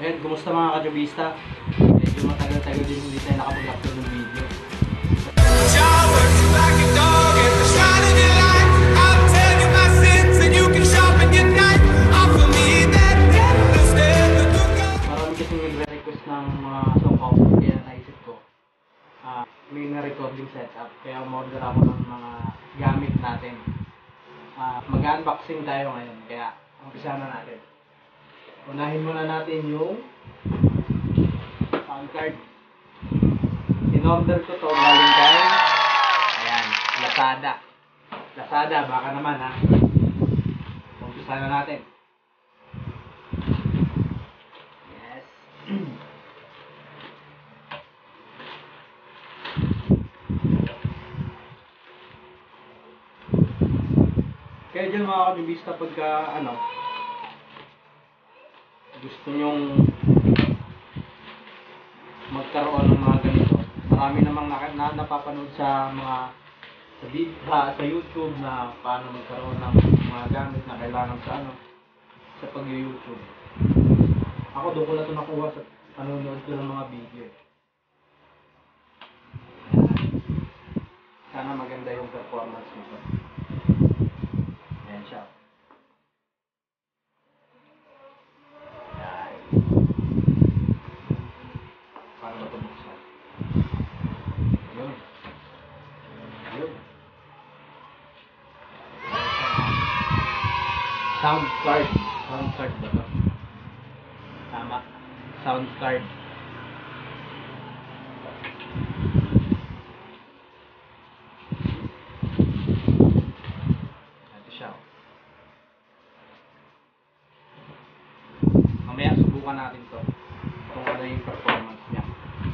Ayan, kumusta mga kajubista? Medyo matagal-tagal din hindi tayo nakapag-upload ng video. Marami kasing nagre-request ng mga songkaw, kaya naisip ko may na-recording setup, kaya umorder ako ng mga gamit natin. Mag-unboxing tayo ngayon, kaya umpisa na natin. Unahin muna natin yung sound card. In-order ko to galing kay ayan, Lazada, baka naman ha. Umpisa na natin. Yes. Kaya dyan mga kajubista, pagka gusto nyong magkaroon ng mga ganito, marami namang napapanood sa mga sa YouTube na paano magkaroon ng mga gamit na kailangan sa pag-YouTube. Ako doon ko na ito nakuha sa panonood ko ng mga video. Sana maganda yung performance nito. Ayan siya. Ayan. Paano ba ito buksan? Yun. Yun. Sound card. Sound card ba ito? Tama. Sound card. Ito siya. Mamaya subukan natin to kung ano yung performance niya.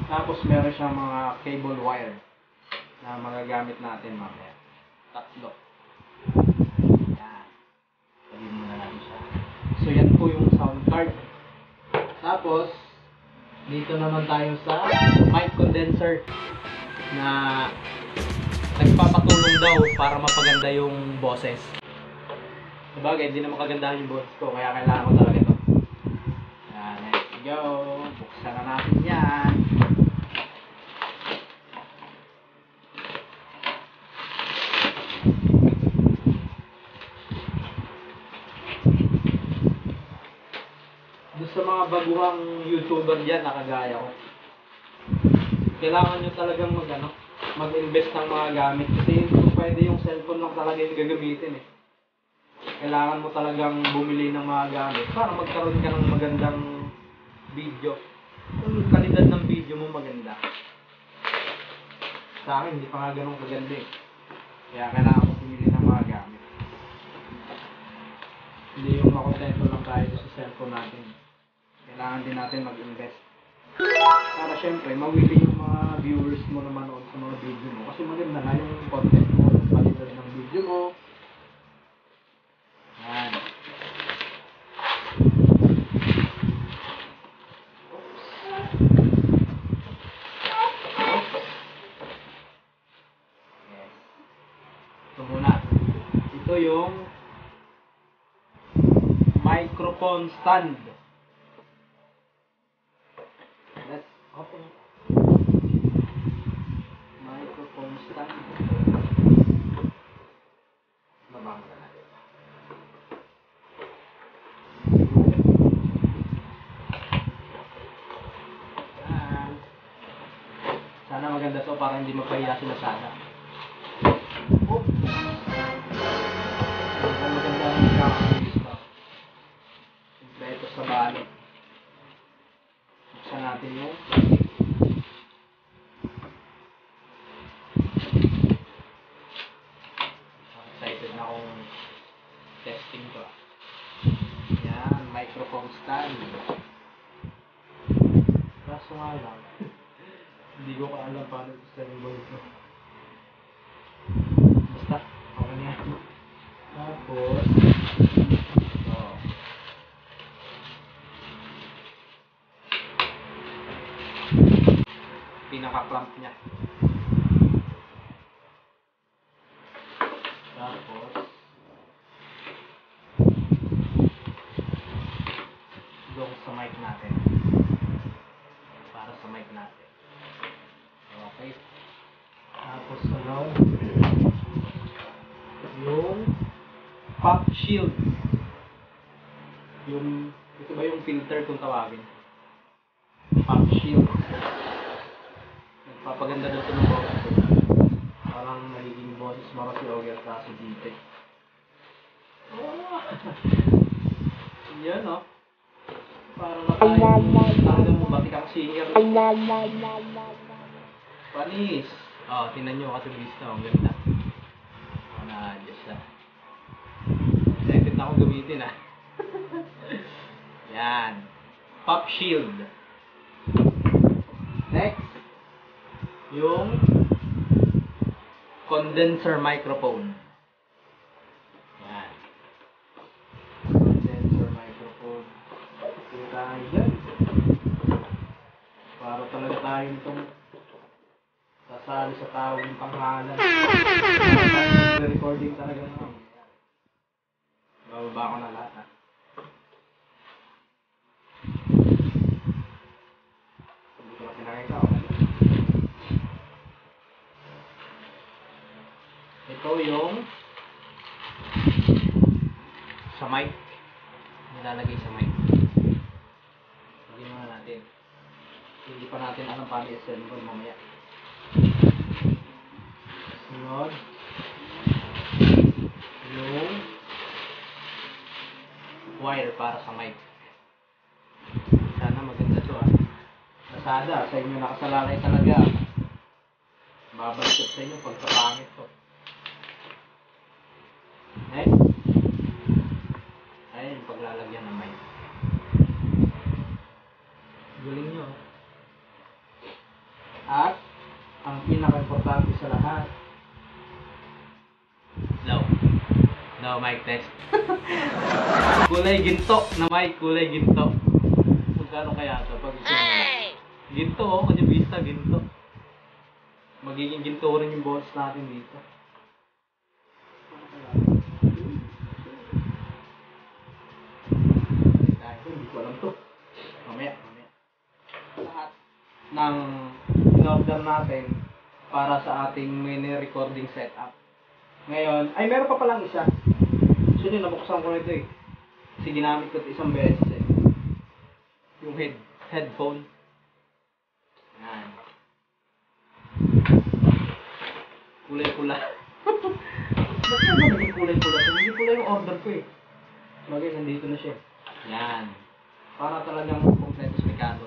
Tapos meron siyang mga cable wire na magagamit natin mamaya. Tatlo. Yan. Sabihin muna natin siya. So yan po yung sound card. Tapos dito naman tayo sa mic condenser na nagpapatulong daw para mapaganda yung boses. Sabagay, hindi na makagandahan yung boses ko, kaya kailangan ko talaga ito. Yan, let's go. Buksan na natin yan. Doon sa mga baguhang YouTuber dyan, nakagaya ko, kailangan nyo talagang mag-invest ng mga gamit. Kasi hindi pwede yung cellphone lang talaga yung gagamitin eh. Kailangan mo talagang bumili ng mga gamit para magkaroon ka ng magandang video. Yung kalidad ng video mo maganda. Sa akin, hindi pa nga ganun kaganda eh. Kaya kailangan mo bumili ng mga gamit. Hindi yung makontento lang tayo sa cellphone natin. Kailangan din natin mag-invest. Para syempre, mawili yung mga viewers mo na manood sa mga video mo. Kasi maganda na yung content mo, yung kalidad ng video mo. Yan. Yes. Ito muna. Ito yung microphone stand. Let's open it. Microphone stand. Babang na natin. Sana maganda to para hindi mapahiya sila sana. Oh. Maganda yung kakakabista. Kompleto sa balot. Buksan natin yung excited na akong testing to. Yan, microphone stand. Kaso nga lang, hindi ko ka alam paano i-assemble ito. Basta, okay na yan. Tapos, pinaka-clamp niya. Tapos, doon sa mic natin. shield. Ito ba yung filter kung tawagin? Pop shield. Nagpapaganda doon ito ng boses ko. Parang nagiging boses mo si Oger kaso dito. Oh! Yan o. Parang na tayo mo batik ang singer. Panis. Oh, tingnan nyo katubis na. Ang ganda. Oh, na-adjust na. Excited na akong gamitin ah. Yan. Pop shield. Next. Yung condenser microphone. Yan. Condenser microphone. Ito tayo dyan. Para talaga tayo itong sasali sa tawag ng panghalan. Recording talaga naman. Bababa ko na lahat ha. Hindi ko na pinakita ako. Ito yung sa mic. Nilalagay sa mic. Lagyan muna natin. Hindi pa natin alam paano i-assemble mamaya. Sunod. Yung wire para sa mic. Sana maganda to ah. Kasada, sa inyo nakasalalay talaga. Babaliktad sa inyo pagkapangit to. Next. Ayun, paglalagyan ng mic. Galing nyo. At, ang pinaka-importante sa lahat. Low. No, mic test. Kulay ginto na mic, kulay ginto. Magkano kaya ito? Pag ginto oh, kanya vista, ginto. Magiging ginto rin yung boses natin dito. Hindi ko alam to. Mamaya. Lahat ng in-order natin para sa ating mini recording setup. Ngayon, ay meron pa palang isa. So yun, nabuksan ko na ito eh. Kasi ginamit ko ito isang beses eh. Yung headphone. Yan. Kulay-pula. Ba't yung naging kulay-pula? Hindi pula yung order ko eh. Bagay, nandito na siya. Yan. Para talagang kompleto sa Mikado.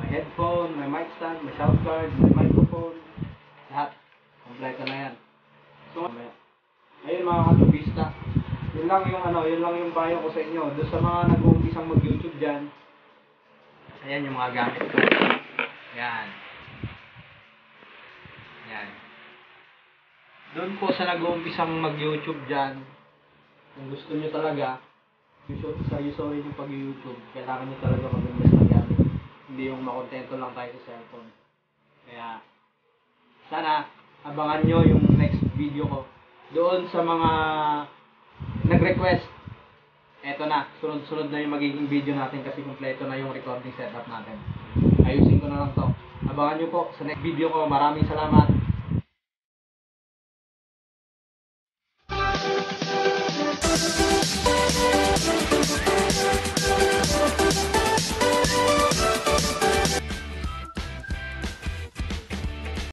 May headphone, may mic stand, may sound card, may microphone. Lahat. Kompleto na yan. So, ayun mga katubista. Yun lang yung payo ko sa inyo. Doon sa mga nag-uumpisang mag-YouTube dyan. Ayan yung mga gamit ko. Yan. Yan. Doon po sa nag-uumpisang mag-YouTube dyan, kung gusto nyo talaga, seryosohin yung pag-YouTube, kailangan nyo talaga mag-invest na gamit. Hindi yung makontento lang tayo sa cellphone. Kaya, sana, abangan nyo yung next video ko. Doon sa mga nag-request, eto na, sunod-sunod na yung magiging video natin kasi kompleto na yung recording setup natin. Ayusin ko na lang to. Abangan nyo po sa next video ko. Maraming salamat.